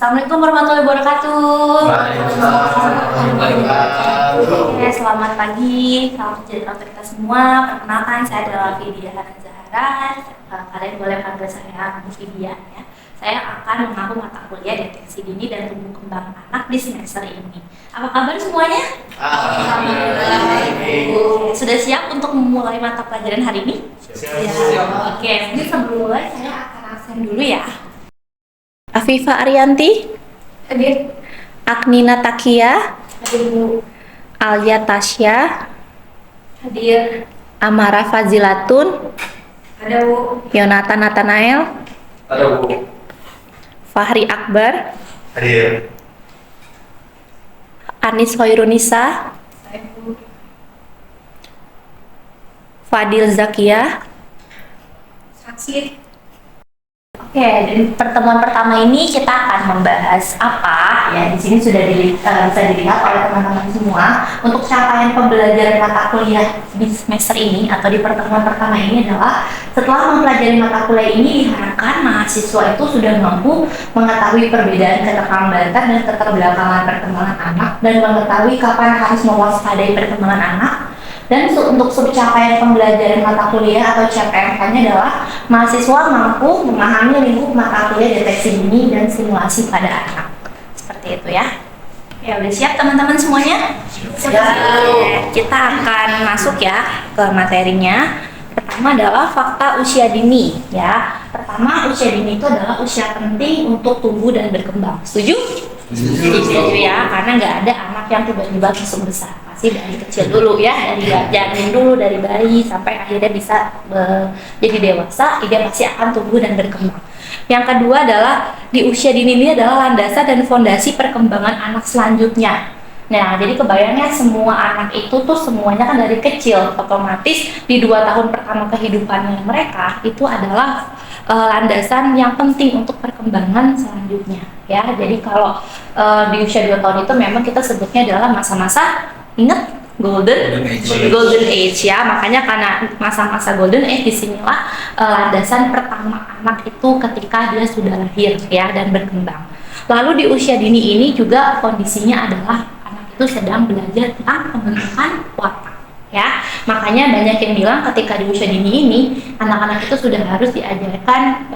Assalamualaikum warahmatullahi wabarakatuh. Waalaikumsalam warahmatullahi wabarakatuh. Oke, selamat pagi. Salam sejahtera untuk kita semua. Perkenalkan, saya adalah Vidya Hana Zahara. Kalian boleh panggil saya Bu Vidya ya. Saya akan mengaku mata kuliah deteksi dini dan tumbuh kembang anak di semester ini. Apa kabar semuanya? Alhamdulillah. Sudah siap untuk memulai mata pelajaran hari ini? Siap. Oke, mungkin sebelum mulai saya akan absen dulu ya. Afifa Arianti, Hadir. Aknina Takia, Hadir Bu. Alia Tasya, Hadir. Amara Fazilatun, Ada Bu. Yonatan Nathanael, Ada Bu. Fahri Akbar, Hadir. Anis Hoirunisa, Saya Bu. Fadil Zakia. Saksi. Oke, dan pertemuan pertama ini kita akan membahas apa ya, di sini sudah bisa dilihat oleh teman-teman semua untuk capaian pembelajaran mata kuliah di semester ini atau di pertemuan pertama ini adalah setelah mempelajari mata kuliah ini diharapkan mahasiswa itu sudah mampu mengetahui perbedaan keterlambatan dan keterbelakangan perkembangan anak dan mengetahui kapan harus mewaspadai perkembangan anak. Dan untuk subcapaian pembelajaran mata kuliah atau CPMK-nya adalah mahasiswa mampu memahami lingkup mata kuliah deteksi dini dan simulasi pada anak. Seperti itu ya. Ya udah siap teman-teman semuanya? Siap. Oke, kita akan masuk ya ke materinya. Pertama adalah fakta usia dini ya. Pertama, usia dini itu adalah usia penting untuk tumbuh dan berkembang. Setuju? Setuju ya, karena nggak ada anak yang tiba-tiba langsung besar. Pasti dari kecil dulu ya, dari janin dulu, dari bayi sampai akhirnya bisa jadi dewasa, dia pasti akan tumbuh dan berkembang. Yang kedua adalah di usia dini ini adalah landasan dan fondasi perkembangan anak selanjutnya. Nah, jadi kebayangnya semua anak itu tuh semuanya kan dari kecil, otomatis di 2 tahun pertama kehidupannya mereka itu adalah landasan yang penting untuk perkembangan selanjutnya ya. Jadi kalau di usia 2 tahun itu memang kita sebutnya adalah masa-masa, ingat, golden age ya. Makanya karena masa-masa golden age disinilah landasan pertama anak itu ketika dia sudah lahir ya dan berkembang. Lalu di usia dini ini juga kondisinya adalah anak itu sedang belajar tentang pembentukan watak ya. Makanya banyak yang bilang ketika di usia dini ini anak-anak itu sudah harus diajarkan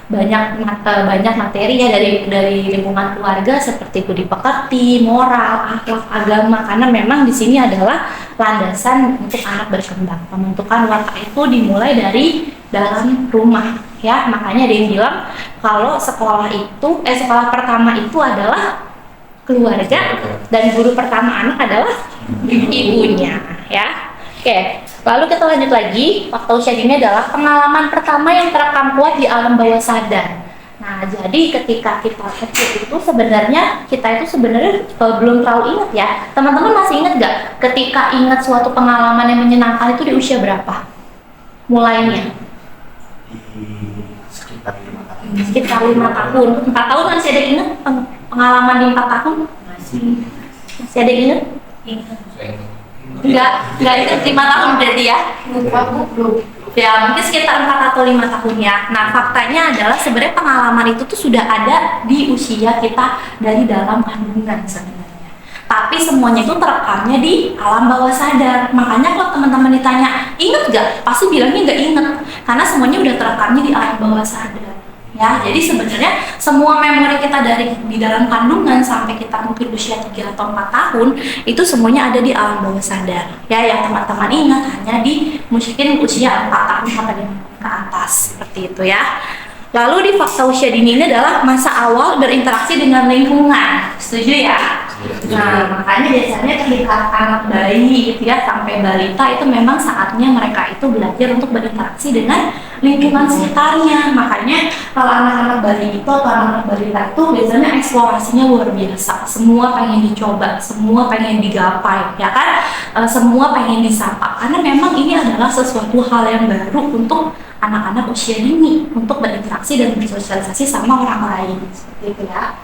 banyak materi ya dari lingkungan keluarga seperti budi pekerti, moral, akhlak, agama, karena memang di sini adalah landasan untuk anak berkembang. Pembentukan watak itu dimulai dari dalam rumah ya. Makanya ada yang bilang kalau sekolah pertama itu adalah keluarga dan guru pertama anak adalah ibunya ya. Oke, lalu kita lanjut lagi. Fakta usia dini adalah pengalaman pertama yang terekam kuat di alam bawah sadar. Nah, jadi ketika kita kecil itu sebenarnya kita itu belum terlalu ingat ya. Teman-teman masih ingat gak ketika ingat suatu pengalaman yang menyenangkan itu di usia berapa mulainya? Sekitar 5 tahun. 4 tahun masih ada ingat pengalaman di 4 tahun? Masih ada ingat? Enggak ingat 5 tahun berarti ya? Lupa Bu. Belum. Ya mungkin sekitar 4 atau 5 tahun ya. Nah faktanya adalah sebenarnya pengalaman itu tuh sudah ada di usia kita dari dalam kandungan sebenarnya. Tapi semuanya itu terekamnya di alam bawah sadar. Makanya kalau teman-teman ditanya, inget gak? Pasti bilangnya gak inget. Karena semuanya udah terekamnya di alam bawah sadar. Ya, jadi sebenarnya semua memori kita di dalam kandungan sampai kita mungkin usia 3 atau 4 tahun itu semuanya ada di alam bawah sadar. Ya, yang teman-teman ingat hanya di mungkin usia 4 tahun sampai 5 tahun ke atas seperti itu ya. Lalu di fakta usia dini ini adalah masa awal berinteraksi dengan lingkungan. Setuju ya? Nah, makanya biasanya ketika anak bayi gitu ya sampai balita itu memang saatnya mereka itu belajar untuk berinteraksi dengan lingkungan sekitarnya. Makanya kalau anak-anak bayi itu atau anak-anak balita itu biasanya eksplorasinya luar biasa. Semua pengen dicoba, semua pengen digapai, ya kan? Semua pengen disapa. Karena memang ini adalah sesuatu hal yang baru untuk anak-anak usia dini untuk berinteraksi dan bersosialisasi sama orang lain seperti itu ya.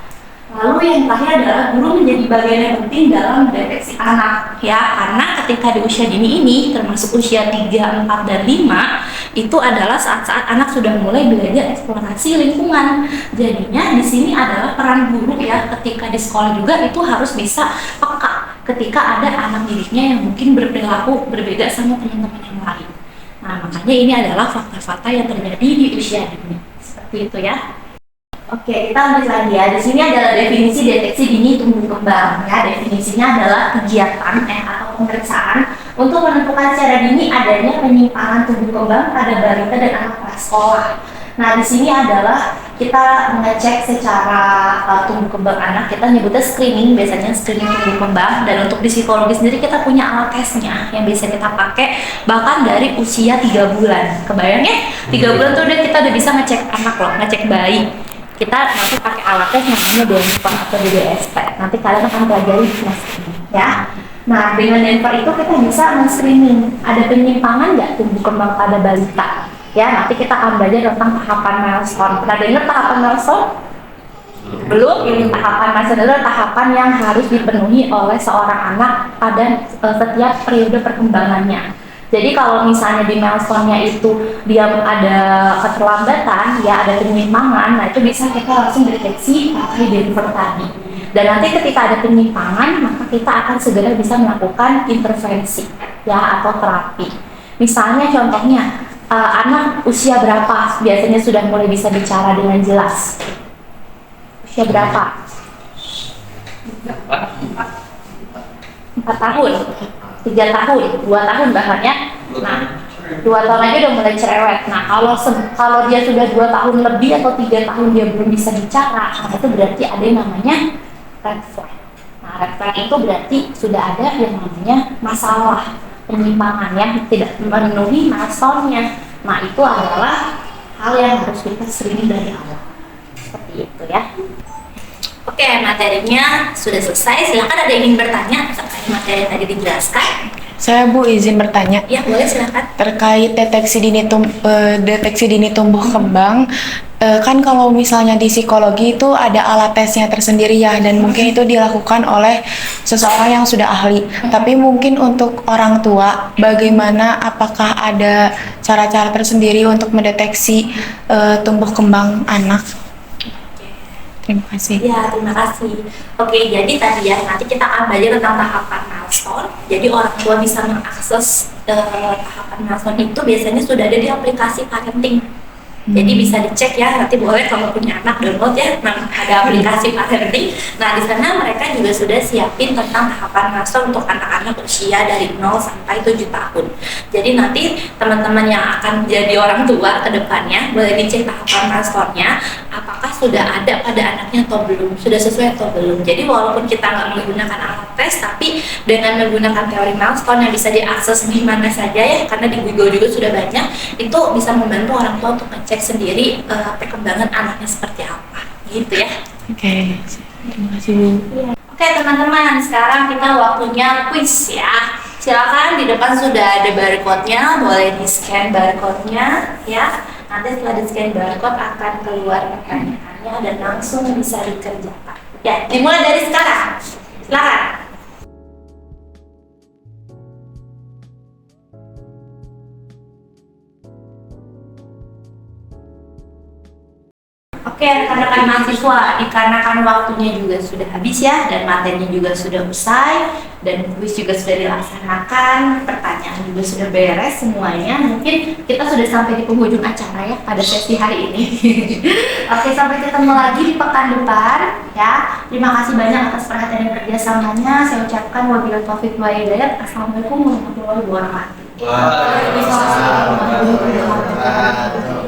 Lalu yang terakhir adalah guru menjadi bagian yang penting dalam mendeteksi anak ya, karena ketika di usia dini ini termasuk usia 3, 4, dan 5 itu adalah saat-saat anak sudah mulai belajar eksplorasi lingkungan. Jadinya di sini adalah peran guru ya, ketika di sekolah juga itu harus bisa peka ketika ada anak didiknya yang mungkin berperilaku berbeda sama teman-teman yang lain. Nah, makanya ini adalah fakta-fakta yang terjadi di usia dini. Seperti itu ya. Oke, kita lanjut lagi ya. Di sini adalah definisi deteksi dini tumbuh kembang ya. Definisinya adalah kegiatan atau pemeriksaan untuk menentukan secara dini adanya penyimpangan tumbuh kembang pada balita dan anak prasekolah. Nah, di sini adalah kita mengecek secara tumbuh kembang anak. Kita nyebutnya screening, biasanya screening tumbuh kembang. Dan untuk di psikologi sendiri kita punya alat tesnya yang bisa kita pakai bahkan dari usia 3 bulan. Kebayang ya? 3 bulan tuh kita udah bisa ngecek anak loh, ngecek bayi. Kita nanti pakai alat tes namanya Denver atau DBSP. Nanti kalian akan pelajari di kelas ini ya. Nah, dengan Denver itu kita bisa men-screening ada penyimpangan nggak tumbuh kembang pada balita. Ya, nanti kita akan belajar tentang tahapan milestone. Pernah dengar tahapan milestone? Belum. Ini tahapan milestone adalah tahapan yang harus dipenuhi oleh seorang anak pada setiap periode perkembangannya. Jadi kalau misalnya di milestone-nya itu dia ada keterlambatan, ya ada penyimpangan, nah itu bisa kita langsung deteksi pakai Denver tadi. Dan nanti ketika ada penyimpangan, maka kita akan segera bisa melakukan intervensi, ya atau terapi. Misalnya contohnya, anak usia berapa biasanya sudah mulai bisa bicara dengan jelas? Usia berapa? 4 tahun. 3 tahun, 2 tahun bahkan ya. Nah, 2 tahun aja udah mulai cerewet. Nah, kalau dia sudah 2 tahun lebih atau 3 tahun dia belum bisa bicara, nah itu berarti ada yang namanya red flag. Nah, red flag itu berarti sudah ada yang namanya masalah penyimpangan yang tidak memenuhi milestone-nya. Nah, itu adalah hal yang harus kita screening dari awal. Seperti itu ya. Oke, materinya sudah selesai. Silakan ada yang ingin bertanya terkait materi yang tadi dijelaskan. Saya Bu izin bertanya. Ya, boleh silakan. Terkait deteksi dini tumbuh kembang, kan kalau misalnya di psikologi itu ada alat tesnya tersendiri ya, dan mungkin itu dilakukan oleh seseorang yang sudah ahli. Tapi mungkin untuk orang tua, bagaimana, apakah ada cara-cara tersendiri untuk mendeteksi tumbuh kembang anak? Terima kasih. Ya, terima kasih. Oke, jadi tadi ya, nanti kita akan belajar tentang tahapan milestone. Jadi orang tua bisa mengakses tahapan milestone itu biasanya sudah ada di aplikasi parenting. Jadi bisa dicek ya, nanti boleh kalau punya anak download ya, ada aplikasi parenting. Nah, di sana mereka juga sudah siapin tentang tahapan milestone untuk anak-anak usia dari 0 sampai 7 tahun. Jadi nanti teman-teman yang akan jadi orang tua ke depannya boleh dicek tahapan milestone-nya, apakah sudah ada pada anaknya atau belum, sudah sesuai atau belum. Jadi walaupun kita nggak menggunakan alat tes, tapi dengan menggunakan teori milestone yang bisa diakses di mana saja ya, karena di Google juga sudah banyak, itu bisa membantu orang tua untuk ngecek sendiri perkembangan anaknya seperti apa, gitu ya. Oke, terima kasih Bu. Oke teman-teman, sekarang kita waktunya quiz ya. Silakan, di depan sudah ada barcode-nya, boleh di-scan barcode-nya ya. Nanti setelah di-scan barcode akan keluar pertanyaannya dan langsung bisa dikerjakan. Ya, dimulai dari sekarang. Silakan. Oke, rekan-rekan mahasiswa, dikarenakan waktunya juga sudah habis ya, dan materinya juga sudah usai, dan kuis juga sudah dilaksanakan, pertanyaan juga sudah beres semuanya. Mungkin kita sudah sampai di penghujung acara ya pada sesi hari ini. Oke, sampai ketemu lagi di pekan depan ya. Terima kasih banyak atas perhatian dan kerjasamanya. Saya ucapkan wabillahi taufiq wal hidayah. Assalamualaikum warahmatullahi wabarakatuh. Waalaikumsalam warahmatullahi wabarakatuh.